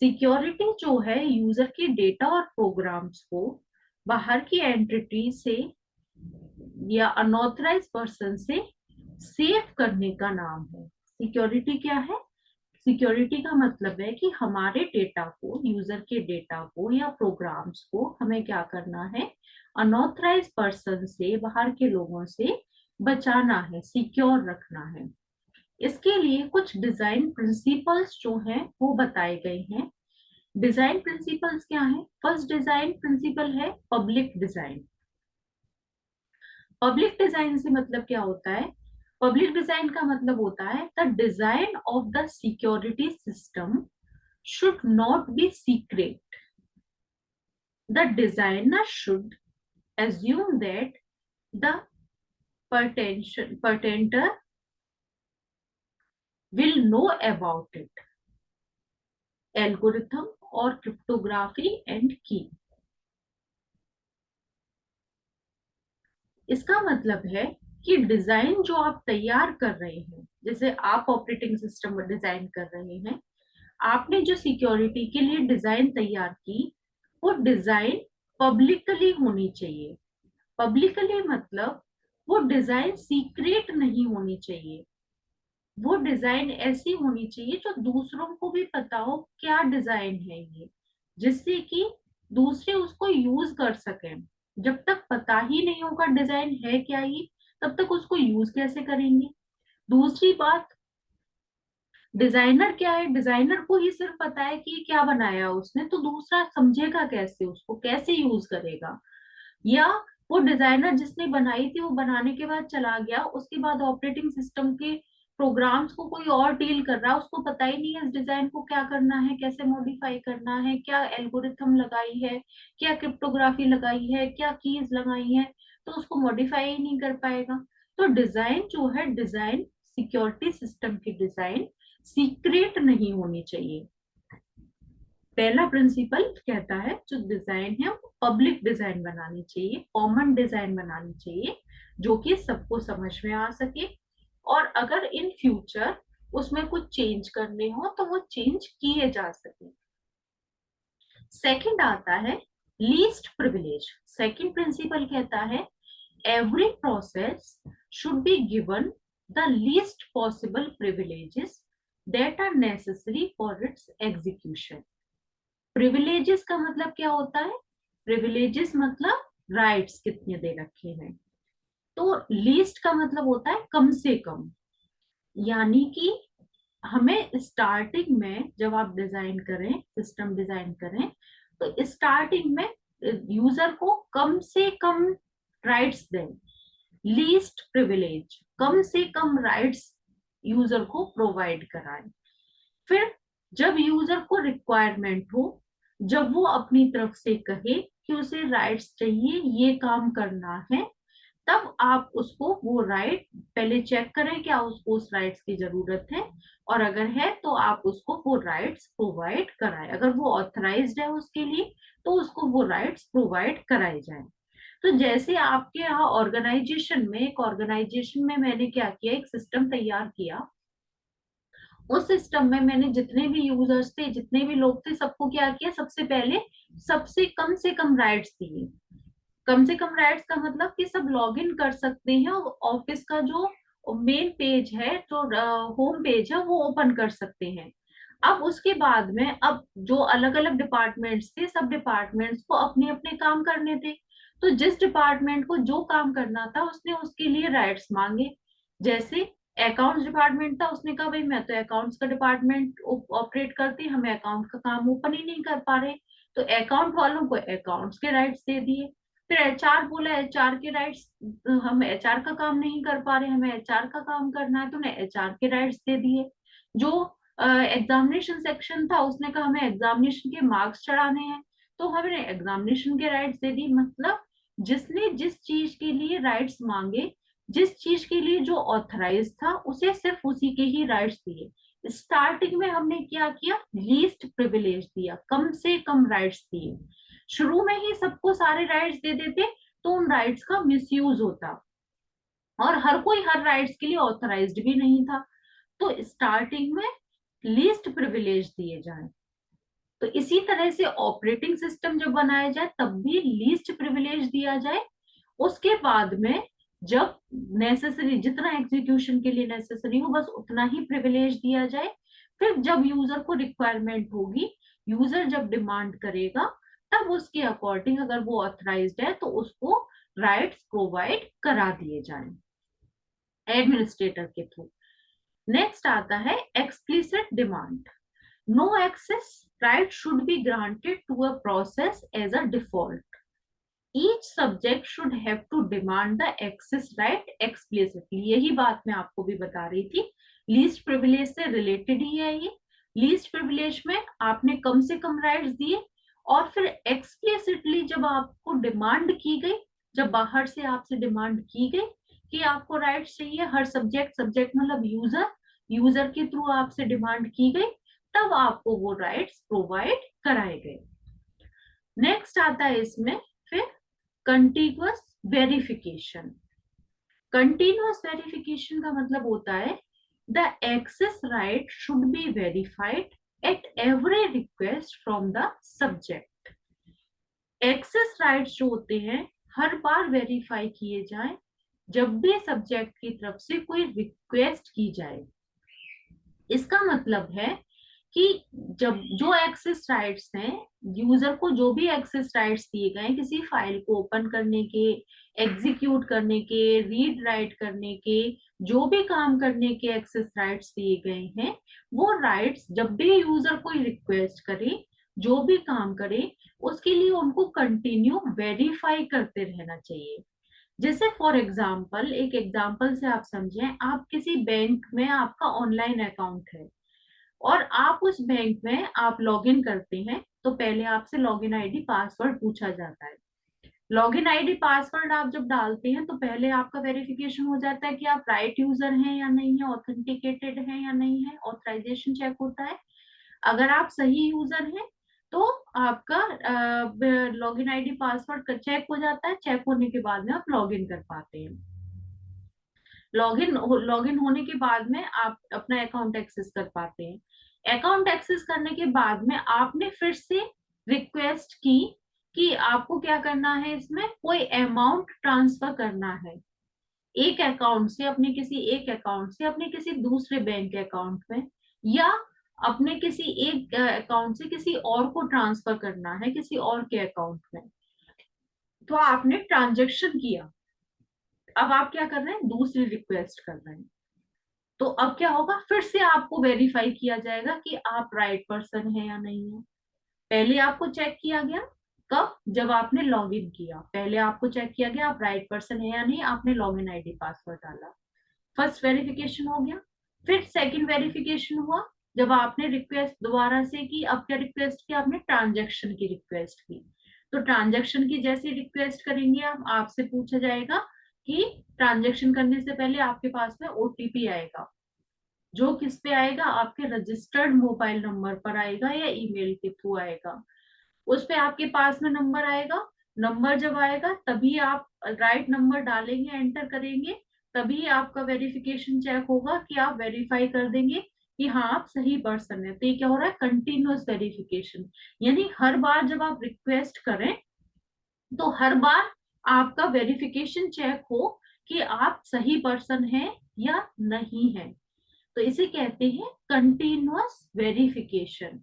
Security जो है यूजर की डेटा और प्रोग्राम्स को बाहर की एंटिटी से या अनऑथराइज पर्सन से सेफ करने का नाम है। सिक्योरिटी क्या है? सिक्योरिटी का मतलब है कि हमारे डेटा को, यूजर के डेटा को या प्रोग्राम्स को हमें क्या करना है, अनऑथराइज पर्सन से, बाहर के लोगों से बचाना है, सिक्योर रखना है। इसके लिए कुछ डिजाइन प्रिंसिपल्स जो हैं वो बताए गए हैं। डिजाइन प्रिंसिपल्स क्या है? फर्स्ट डिजाइन प्रिंसिपल है पब्लिक डिजाइन। पब्लिक डिजाइन से मतलब क्या होता है? पब्लिक डिजाइन का मतलब होता है the design of the security system should not be secret. The designer should assume that the patenter will know about it. Algorithm or cryptography and key. इसका मतलब है कि डिजाइन जो आप तैयार कर रहे हैं, जैसे आप ऑपरेटिंग सिस्टम डिजाइन कर रहे हैं, आपने जो सिक्योरिटी के लिए डिजाइन तैयार की, वो डिजाइन पब्लिकली होनी चाहिए। पब्लिकली मतलब वो डिजाइन सीक्रेट नहीं होनी चाहिए। वो डिजाइन ऐसी होनी चाहिए जो दूसरों को भी पता हो क्या डिजाइन है ये, जिससे कि दूसरे उसको यूज कर सकें। जब तक पता ही नहीं होगा डिजाइन है क्या ये, तब तक उसको यूज कैसे करेंगे? दूसरी बात, डिजाइनर क्या है? डिजाइनर को ही सिर्फ पता है कि क्या बनाया उसने, तो दूसरा समझेगा कैसे, उसको कैसे यूज करेगा? या वो डिजाइनर जिसने बनाई थी वो बनाने के बाद चला गया, उसके बाद ऑपरेटिंग सिस्टम के प्रोग्राम्स को कोई और डील कर रहा है, उसको पता ही नहीं है इस डिजाइन को क्या करना है, कैसे मॉडिफाई करना है, क्या एल्गोरिथम लगाई है, क्या क्रिप्टोग्राफी लगाई है, क्या कीज लगाई है, तो उसको मॉडिफाई ही नहीं कर पाएगा। तो डिजाइन जो है, डिजाइन सिक्योरिटी सिस्टम की डिजाइन सीक्रेट नहीं होनी चाहिए। पहला प्रिंसिपल कहता है जो डिजाइन है वो पब्लिक डिजाइन बनानी चाहिए, कॉमन डिजाइन बनानी चाहिए, जो कि सबको समझ में आ सके, और अगर इन फ्यूचर उसमें कुछ चेंज करने हो तो वो चेंज किए जा सके। सेकंड आता है लीस्ट प्रिविलेज। सेकंड प्रिंसिपल कहता है every process should be given the least possible privileges that are necessary for its execution. Privileges का मतलब क्या होता है? प्रिविलेजेस मतलब राइट्स कितने दे रखे हैं। तो लीस्ट का मतलब होता है कम से कम। यानी कि हमें स्टार्टिंग में जब आप डिजाइन करें, सिस्टम डिजाइन करें, तो स्टार्टिंग में यूजर को कम से कम राइट्स दें। लीस्ट प्रिविलेज, कम से कम राइट्स यूजर को प्रोवाइड कराएं। फिर जब यूजर को रिक्वायरमेंट हो, जब वो अपनी तरफ से कहे कि उसे राइट्स चाहिए, ये काम करना है, तब आप उसको वो राइट पहले चेक करें क्या उसको उस राइट्स की जरूरत है, और अगर है तो आप उसको वो राइट्स प्रोवाइड कराएं। अगर वो ऑथराइज्ड है उसके लिए तो उसको वो राइट्स प्रोवाइड कराए जाएं। तो जैसे आपके यहाँ ऑर्गेनाइजेशन में, एक ऑर्गेनाइजेशन में मैंने क्या किया, एक सिस्टम तैयार किया। उस सिस्टम में मैंने जितने भी यूजर्स थे, जितने भी लोग थे, सबको क्या किया, सबसे पहले सबसे कम से कम राइट्स दिए। कम से कम राइट्स का मतलब कि सब लॉगिन कर सकते हैं, ऑफिस का जो मेन पेज है, जो होम पेज है, वो ओपन कर सकते हैं। अब उसके बाद में, अब जो अलग अलग डिपार्टमेंट्स थे, सब डिपार्टमेंट्स को अपने अपने काम करने थे। तो जिस डिपार्टमेंट को जो काम करना था उसने उसके लिए राइट्स मांगे। जैसे अकाउंट्स डिपार्टमेंट था, उसने कहा भाई मैं तो अकाउंट्स का डिपार्टमेंट ऑपरेट करती, हमें अकाउंट का काम ओपन ही नहीं कर पा रहे, तो अकाउंट वालों को अकाउंट्स के राइट्स दे दिए। फिर एचआर बोला एचआर के राइट्स, हम एचआर का काम नहीं कर पा रहे, हमें एचआर का काम करना है, तो उन्हें एचआर के राइट्स दे दिए। जो एग्जामिनेशन सेक्शन था उसने कहा हमें एग्जामिनेशन के मार्क्स चढ़ाने हैं, तो हमने एग्जामिनेशन के राइट्स दे दी। मतलब जिसने जिस चीज के लिए राइट्स मांगे, जिस चीज के लिए जो ऑथराइज था, उसे सिर्फ उसी के ही राइट्स दिए। स्टार्टिंग में हमने क्या किया, लीस्ट प्रिविलेज दिया, कम से कम राइट्स दिए। शुरू में ही सबको सारे राइट्स दे देते तो उन राइट्स का मिसयूज होता, और हर कोई हर राइट्स के लिए ऑथराइज्ड भी नहीं था। तो स्टार्टिंग में लीस्ट प्रिविलेज दिए जाए। तो इसी तरह से ऑपरेटिंग सिस्टम जब बनाया जाए तब भी लीस्ट प्रिविलेज दिया जाए। उसके बाद में जब नेसेसरी, जितना एग्जीक्यूशन के लिए नेसेसरी हो बस उतना ही प्रिविलेज दिया जाए। फिर जब यूजर को रिक्वायरमेंट होगी, यूजर जब डिमांड करेगा, तब उसके अकॉर्डिंग अगर वो ऑथराइज्ड है तो उसको राइट्स प्रोवाइड करा दिए जाएं एडमिनिस्ट्रेटर के थ्रू। नेक्स्ट आता है explicit demand. No access right should be granted to a process as a default. Each subject should have to demand the access right explicitly. यही बात मैं आपको भी बता रही थी, लीस्ट प्रिविलेज से रिलेटेड ही है ये। लीस्ट प्रिविलेज में आपने कम से कम राइट्स दिए, और फिर एक्सप्लिसिटली जब आपको डिमांड की गई, जब बाहर से आपसे डिमांड की गई कि आपको राइट्स चाहिए हर सब्जेक्ट, सब्जेक्ट मतलब यूजर, यूजर के थ्रू आपसे डिमांड की गई, तब आपको वो राइट्स प्रोवाइड कराए गए। नेक्स्ट आता है इसमें फिर कंटिन्यूअस वेरिफिकेशन। कंटिन्यूअस वेरिफिकेशन का मतलब होता है the access right should be verified at every request from the subject. Access rights जो होते हैं हर बार वेरीफाई किए जाएं जब भी सब्जेक्ट की तरफ से कोई रिक्वेस्ट की जाए। इसका मतलब है कि जब जो एक्सेस राइट्स हैं, यूजर को जो भी एक्सेस राइट्स दिए गए किसी फाइल को ओपन करने के, एग्जीक्यूट करने के, रीड राइट करने के, जो भी काम करने के एक्सेस राइट्स दिए गए हैं, वो राइट्स जब भी यूजर कोई रिक्वेस्ट करे, जो भी काम करे, उसके लिए उनको कंटिन्यू वेरीफाई करते रहना चाहिए। जैसे फॉर एग्जाम्पल, एक एग्जाम्पल से आप समझें, आप किसी बैंक में आपका ऑनलाइन अकाउंट है और आप उस बैंक में आप लॉगिन करते हैं, तो पहले आपसे लॉगिन आईडी पासवर्ड पूछा जाता है। लॉगिन आईडी पासवर्ड आप जब डालते हैं तो पहले आपका वेरिफिकेशन हो जाता है कि आप राइट यूजर हैं या नहीं है, ऑथेंटिकेटेड हैं या नहीं है, ऑथराइजेशन चेक होता है। अगर आप सही यूजर हैं तो आपका लॉगिन आईडी पासवर्ड चेक हो जाता है, चेक होने के बाद में आप लॉगिन कर पाते हैं। लॉगिन होने के बाद में आप अपना अकाउंट एक्सेस कर पाते हैं। अकाउंट एक्सेस करने के बाद में आपने फिर से रिक्वेस्ट की कि आपको क्या करना है, इसमें कोई अमाउंट ट्रांसफर करना है एक अकाउंट से अपने किसी एक अकाउंट से अपने किसी दूसरे बैंक अकाउंट में, या अपने किसी एक अकाउंट से किसी और को ट्रांसफर करना है किसी और के अकाउंट में। तो आपने ट्रांजेक्शन किया, अब आप क्या कर रहे हैं, दूसरी रिक्वेस्ट कर रहे हैं। तो अब क्या होगा, फिर से आपको वेरीफाई किया जाएगा कि आप राइट पर्सन है या नहीं है। पहले आपको चेक किया गया कब, जब आपने लॉगिन किया, पहले आपको चेक किया गया आप राइट पर्सन है या नहीं, आपने लॉगिन आईडी पासवर्ड डाला, फर्स्ट वेरिफिकेशन हो गया। फिर सेकंड वेरिफिकेशन हुआ जब आपने रिक्वेस्ट दोबारा से की। अब क्या रिक्वेस्ट की, आपने ट्रांजेक्शन की रिक्वेस्ट की। तो ट्रांजेक्शन की जैसी रिक्वेस्ट करेंगे आप, आपसे पूछा जाएगा कि ट्रांजेक्शन करने से पहले आपके पास में ओटीपी आएगा, जो किस पे आएगा, आपके रजिस्टर्ड मोबाइल नंबर पर आएगा या ईमेल के थ्रू आएगा। उस पे आपके पास में नंबर आएगा। नंबर जब आएगा तभी आप राइट नंबर डालेंगे, एंटर करेंगे, तभी आपका वेरिफिकेशन चेक होगा कि आप वेरीफाई कर देंगे कि हाँ आप सही पर्सन है। तो ये क्या हो रहा है, कंटिन्यूअस वेरिफिकेशन। यानी हर बार जब आप रिक्वेस्ट करें तो हर बार आपका वेरिफिकेशन चेक हो कि आप सही पर्सन हैं या नहीं है। तो इसे कहते हैं कंटिन्यूअस वेरिफिकेशन।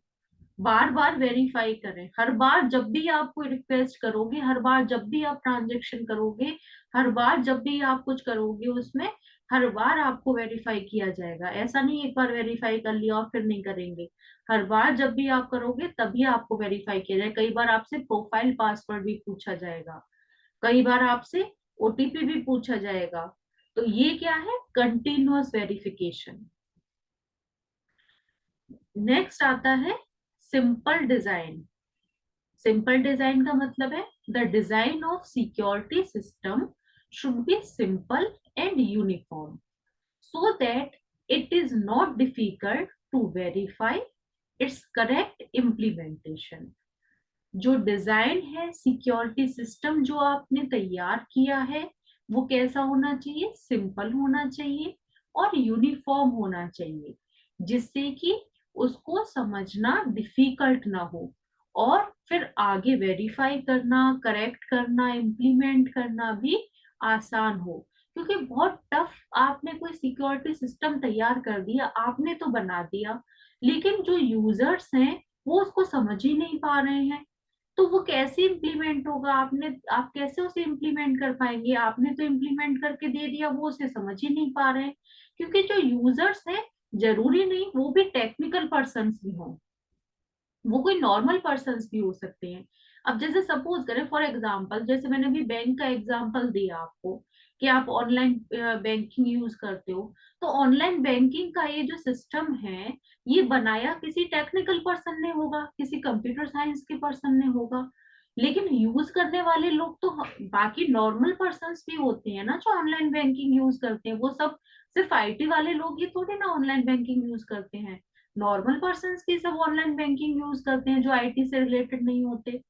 बार बार वेरीफाई करें, हर बार जब भी आप कोई रिक्वेस्ट करोगे, हर बार जब भी आप ट्रांजेक्शन करोगे, हर बार जब भी आप कुछ करोगे उसमें हर बार आपको वेरीफाई किया जाएगा। ऐसा नहीं एक बार वेरीफाई कर लिया और फिर नहीं करेंगे, हर बार जब भी आप करोगे तभी आपको वेरीफाई किया जाए। कई बार आपसे प्रोफाइल पासवर्ड भी पूछा जाएगा, कई बार आपसे ओटीपी भी पूछा जाएगा। तो ये क्या है, कंटिन्यूअस वेरिफिकेशन। नेक्स्ट आता है सिंपल डिजाइन। सिंपल डिजाइन का मतलब है the design of security system should be simple and uniform so that it is not difficult to verify its correct implementation। जो डिजाइन है सिक्योरिटी सिस्टम जो आपने तैयार किया है वो कैसा होना चाहिए, सिंपल होना चाहिए और यूनिफॉर्म होना चाहिए, जिससे कि उसको समझना डिफिकल्ट ना हो और फिर आगे वेरीफाई करना, करेक्ट करना, इम्प्लीमेंट करना भी आसान हो। क्योंकि बहुत टफ आपने कोई सिक्योरिटी सिस्टम तैयार कर दिया, आपने तो बना दिया, लेकिन जो यूजर्स हैं वो उसको समझ ही नहीं पा रहे हैं। तो वो कैसे इम्प्लीमेंट होगा, आप कैसे उसे इम्प्लीमेंट कर पाएंगे? आपने तो इम्प्लीमेंट करके दे दिया, वो उसे समझ ही नहीं पा रहे हैं। क्योंकि जो यूजर्स हैं, जरूरी नहीं वो भी टेक्निकल पर्सन भी हों, वो कोई नॉर्मल पर्सन भी हो सकते हैं। अब जैसे सपोज करें फॉर एग्जांपल, जैसे मैंने अभी बैंक का एग्जांपल दिया आपको कि आप ऑनलाइन बैंकिंग यूज करते हो, तो ऑनलाइन बैंकिंग का ये जो सिस्टम है, ये बनाया किसी टेक्निकल पर्सन ने होगा, किसी कंप्यूटर साइंस के पर्सन ने होगा, लेकिन यूज करने वाले लोग तो बाकी नॉर्मल पर्सन भी होते हैं ना, जो ऑनलाइन बैंकिंग यूज करते हैं। वो सब सिर्फ आईटी वाले लोग ही थोड़ी ना ऑनलाइन बैंकिंग यूज करते हैं, नॉर्मल पर्सन भी सब ऑनलाइन बैंकिंग यूज करते हैं जो आईटी से रिलेटेड नहीं होते।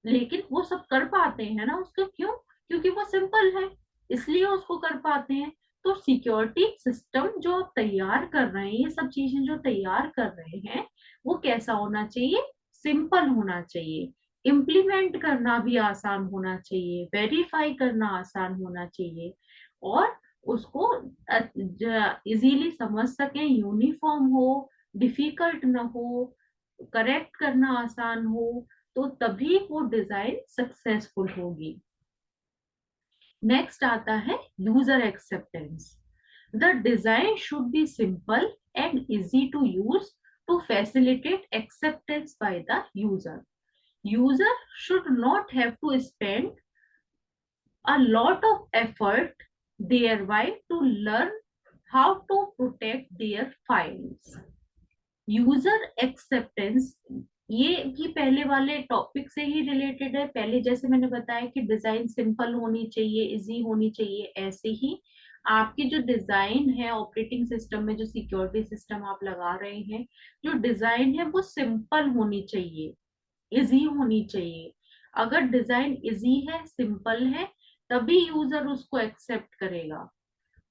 लेकिन वो सब कर पाते हैं ना, उसको क्यों? क्योंकि वो सिंपल है, इसलिए उसको कर पाते हैं। तो सिक्योरिटी सिस्टम जो आप तैयार कर रहे हैं, ये सब चीजें जो तैयार कर रहे हैं, वो कैसा होना चाहिए? सिंपल होना चाहिए, इम्प्लीमेंट करना भी आसान होना चाहिए, वेरीफाई करना आसान होना चाहिए, और उसको इजीली समझ सकें, यूनिफॉर्म हो, डिफिकल्ट ना हो, करेक्ट करना आसान हो, तो तभी वो डिजाइन सक्सेसफुल होगी। नेक्स्ट आता है user acceptance. The design should be simple and easy to use to facilitate acceptance by the user. User should not have to spend a lot of effort thereby to learn how to protect their files. User acceptance, ये भी पहले वाले topic से ही related है। पहले जैसे मैंने बताया कि डिजाइन सिंपल होनी चाहिए, इजी होनी चाहिए, ऐसे ही आपकी जो डिजाइन है ऑपरेटिंग सिस्टम में, जो सिक्योरिटी सिस्टम आप लगा रहे हैं, जो डिजाइन है वो सिंपल होनी चाहिए, इजी होनी चाहिए। अगर डिजाइन इजी है, सिंपल है, तभी यूजर उसको एक्सेप्ट करेगा।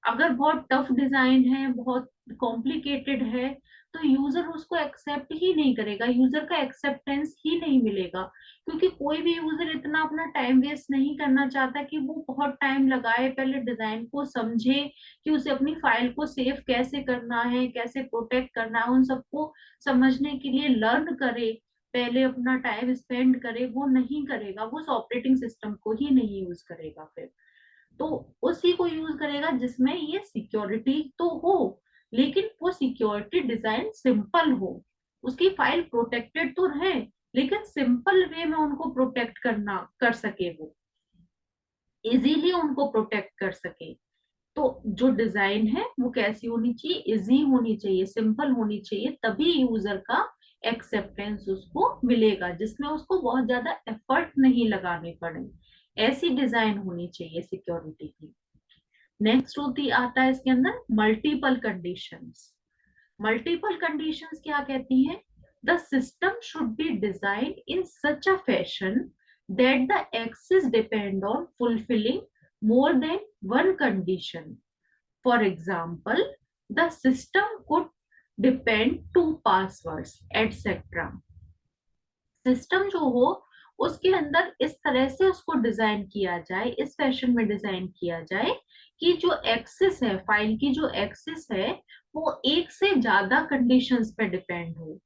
अगर बहुत टफ डिजाइन है, बहुत कॉम्प्लिकेटेड है, तो यूजर उसको एक्सेप्ट ही नहीं करेगा, यूजर का एक्सेप्टेंस ही नहीं मिलेगा। क्योंकि कोई भी यूजर इतना अपना टाइम वेस्ट नहीं करना चाहता कि वो बहुत टाइम लगाए पहले डिजाइन को समझे, कि उसे अपनी फाइल को सेव कैसे करना है, कैसे प्रोटेक्ट करना है, उन सबको समझने के लिए लर्न करे, पहले अपना टाइम स्पेंड करे। वो नहीं करेगा, वो उस ऑपरेटिंग सिस्टम को ही नहीं यूज करेगा फिर। तो उसी को यूज करेगा जिसमें ये सिक्योरिटी तो हो, लेकिन वो सिक्योरिटी डिजाइन सिंपल हो, उसकी फाइल प्रोटेक्टेड तो है, लेकिन सिंपल वे में उनको प्रोटेक्ट करना कर सके, वो इजीली उनको प्रोटेक्ट कर सके। तो जो डिजाइन है वो कैसी होनी चाहिए? इजी होनी चाहिए, सिंपल होनी चाहिए, तभी यूजर का एक्सेप्टेंस उसको मिलेगा, जिसमें उसको बहुत ज्यादा एफर्ट नहीं लगाने पड़े। ऐसी डिजाइन होनी चाहिए सिक्योरिटी की। नेक्स्ट होती आता है इसके अंदर मल्टीपल कंडीशंस। मल्टीपल कंडीशंस क्या कहती हैं? The system should be design in such a fashion that the access depend on fulfilling more than one condition. For example, the system could depend to passwords, etc. System जो हो, उसके अंदर इस तरह से उसको डिजाइन किया जाए, इस फैशन में डिजाइन किया जाए कि जो एक्सेस है, फाइल की जो एक्सेस है, वो एक से ज्यादा कंडीशंस पे डिपेंड हो।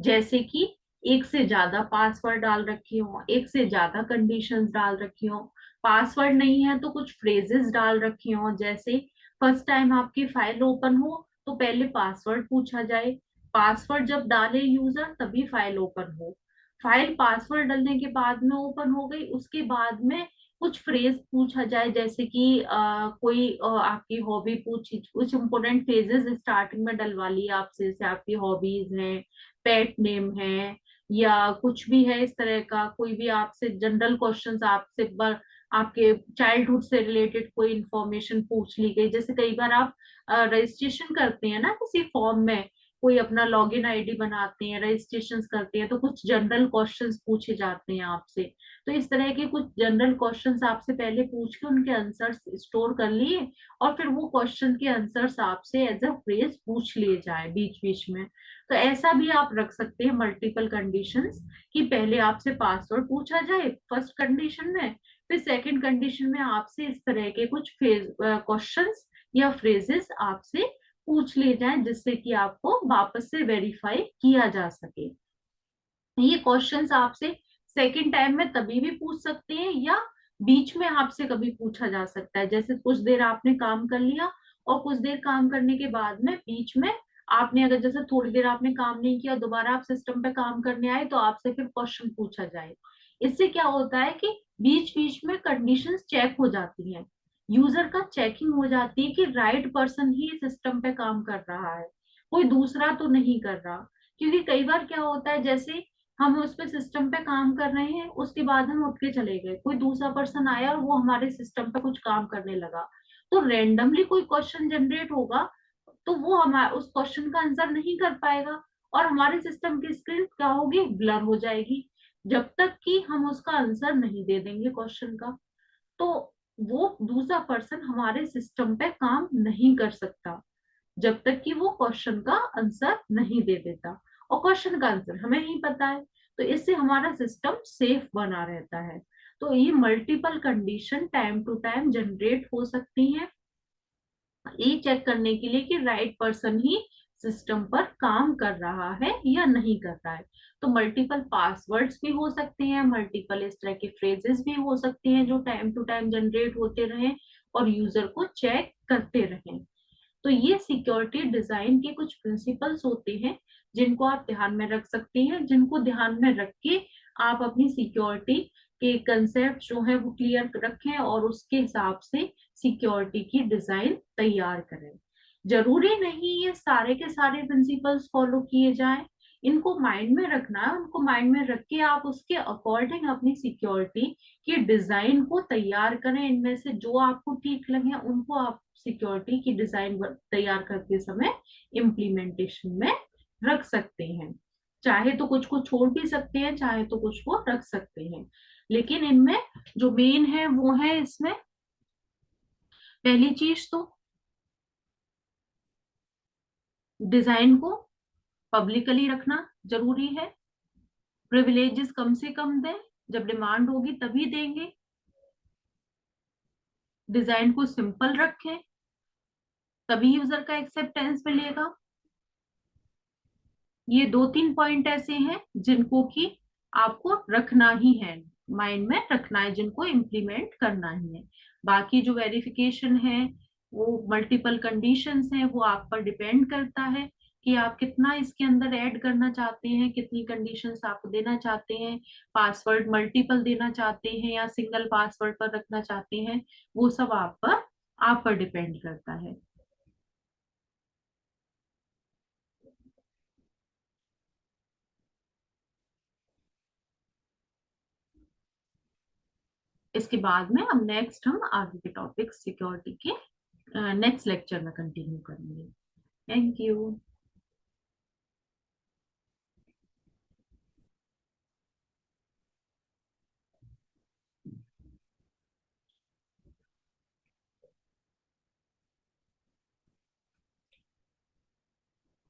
जैसे कि एक से ज्यादा पासवर्ड डाल रखे हो, एक से ज्यादा कंडीशंस डाल रखी हो, पासवर्ड नहीं है तो कुछ फ्रेजेस डाल रखे हो, जैसे फर्स्ट टाइम आपकी फाइल ओपन हो तो पहले पासवर्ड पूछा जाए, पासवर्ड जब डाले यूजर तभी फाइल ओपन हो, फाइल पासवर्ड डालने के बाद में ओपन हो गई, उसके बाद में कुछ फ्रेज पूछा जाए, जैसे कि कोई आपकी हॉबी पूछी, कुछ इंपोर्टेंट फ्रेजेस स्टार्टिंग में डलवा लिए आपसे, जैसे आपकी हॉबीज हैं, पेट नेम है, या कुछ भी है इस तरह का, कोई भी आपसे जनरल क्वेश्चंस आपसे आपके चाइल्डहुड से रिलेटेड कोई इंफॉर्मेशन पूछ ली गई। जैसे कई बार आप रजिस्ट्रेशन करते हैं ना किसी फॉर्म में, कोई अपना लॉगिन आईडी बनाते हैं, रजिस्ट्रेशन करते हैं, तो कुछ जनरल क्वेश्चंस पूछे जाते हैं आपसे। तो इस तरह के कुछ जनरल क्वेश्चंस आपसे पहले पूछ के उनके आंसर्स स्टोर कर लिए, और फिर वो क्वेश्चन के आंसर्स आपसे एज अ फ्रेज पूछ लिए जाए बीच बीच में। तो ऐसा भी आप रख सकते हैं मल्टीपल कंडीशंस, कि पहले आपसे पासवर्ड पूछा जाए फर्स्ट कंडीशन में, फिर सेकंड कंडीशन में आपसे इस तरह के कुछ क्वेश्चंस या फ्रेजेस आपसे पूछ लिए जाएं, जिससे कि आपको वापस से वेरीफाई किया जा सके। ये क्वेश्चंस आपसे सेकंड टाइम में तभी भी पूछ सकते हैं, या बीच में आपसे कभी पूछा जा सकता है। जैसे कुछ देर आपने काम कर लिया, और कुछ देर काम करने के बाद में बीच में आपने, अगर जैसे थोड़ी देर आपने काम नहीं किया, दोबारा आप सिस्टम पे काम करने आए, तो आपसे फिर क्वेश्चन पूछा जाए। इससे क्या होता है कि बीच बीच में कंडीशंस चेक हो जाती हैं, यूजर का चेकिंग हो जाती है कि राइट पर्सन ही सिस्टम पे काम कर रहा है, कोई दूसरा तो नहीं कर रहा। क्योंकि कई बार क्या होता है, जैसे हम उस पे सिस्टम पे काम कर रहे हैं, उसके बाद हम उठ के चले गए, कोई दूसरा पर्सन आया और वो हमारे सिस्टम पे कुछ काम करने लगा, तो रेंडमली कोई क्वेश्चन जनरेट होगा, तो वो हमारे उस क्वेश्चन का आंसर नहीं कर पाएगा, और हमारे सिस्टम की स्क्रीन क्या होगी, ब्लर हो जाएगी, जब तक कि हम उसका आंसर नहीं दे देंगे क्वेश्चन का। तो वो दूसरा पर्सन हमारे सिस्टम पे काम नहीं कर सकता, जब तक कि वो क्वेश्चन का आंसर नहीं दे देता, और क्वेश्चन का आंसर हमें नहीं पता है। तो इससे हमारा सिस्टम सेफ बना रहता है। तो ये multiple condition time to time generate हो सकती हैं, ये चेक करने के लिए कि राइट पर्सन ही सिस्टम पर काम कर रहा है या नहीं कर रहा है। तो मल्टीपल पासवर्ड्स भी हो सकते हैं, मल्टीपल इस तरह के फ्रेजेस भी हो सकते हैं, जो टाइम टू टाइम जनरेट होते रहें और यूजर को चेक करते रहें। तो ये सिक्योरिटी डिजाइन के कुछ प्रिंसिपल्स होते हैं, जिनको आप ध्यान में रख सकते हैं, जिनको ध्यान में रख के आप अपनी सिक्योरिटी के कंसेप्ट जो है वो क्लियर रखें, और उसके हिसाब से सिक्योरिटी की डिजाइन तैयार करें। जरूरी नहीं ये सारे के सारे प्रिंसिपल्स फॉलो किए जाएं, इनको माइंड में रखना है, उनको माइंड में रख के आप उसके अकॉर्डिंग अपनी सिक्योरिटी की डिजाइन को तैयार करें। इनमें से जो आपको ठीक लगे उनको आप सिक्योरिटी की डिजाइन तैयार करते समय इम्प्लीमेंटेशन में रख सकते हैं। चाहे तो कुछ को छोड़ भी सकते हैं, चाहे तो कुछ को रख सकते हैं, लेकिन इनमें जो मेन है वो है, इसमें पहली चीज तो डिजाइन को पब्लिकली रखना जरूरी है। प्रिविलेजेस कम से कम दें, जब डिमांड होगी तभी देंगे। डिजाइन को सिंपल रखें, तभी यूजर का एक्सेप्टेंस मिलेगा। ये दो तीन पॉइंट ऐसे हैं जिनको कि आपको रखना ही है, माइंड में रखना है, जिनको इम्प्लीमेंट करना ही है। बाकी जो वेरिफिकेशन है, वो मल्टीपल कंडीशंस हैं, वो आप पर डिपेंड करता है कि आप कितना इसके अंदर ऐड करना चाहते हैं, कितनी कंडीशंस आप देना चाहते हैं, पासवर्ड मल्टीपल देना चाहते हैं या सिंगल पासवर्ड पर रखना चाहते हैं, वो सब आप पर डिपेंड करता है। इसके बाद में अब नेक्स्ट हम आगे के टॉपिक सिक्योरिटी के नेक्स्ट लेक्चर में कंटिन्यू करेंगे। Thank you.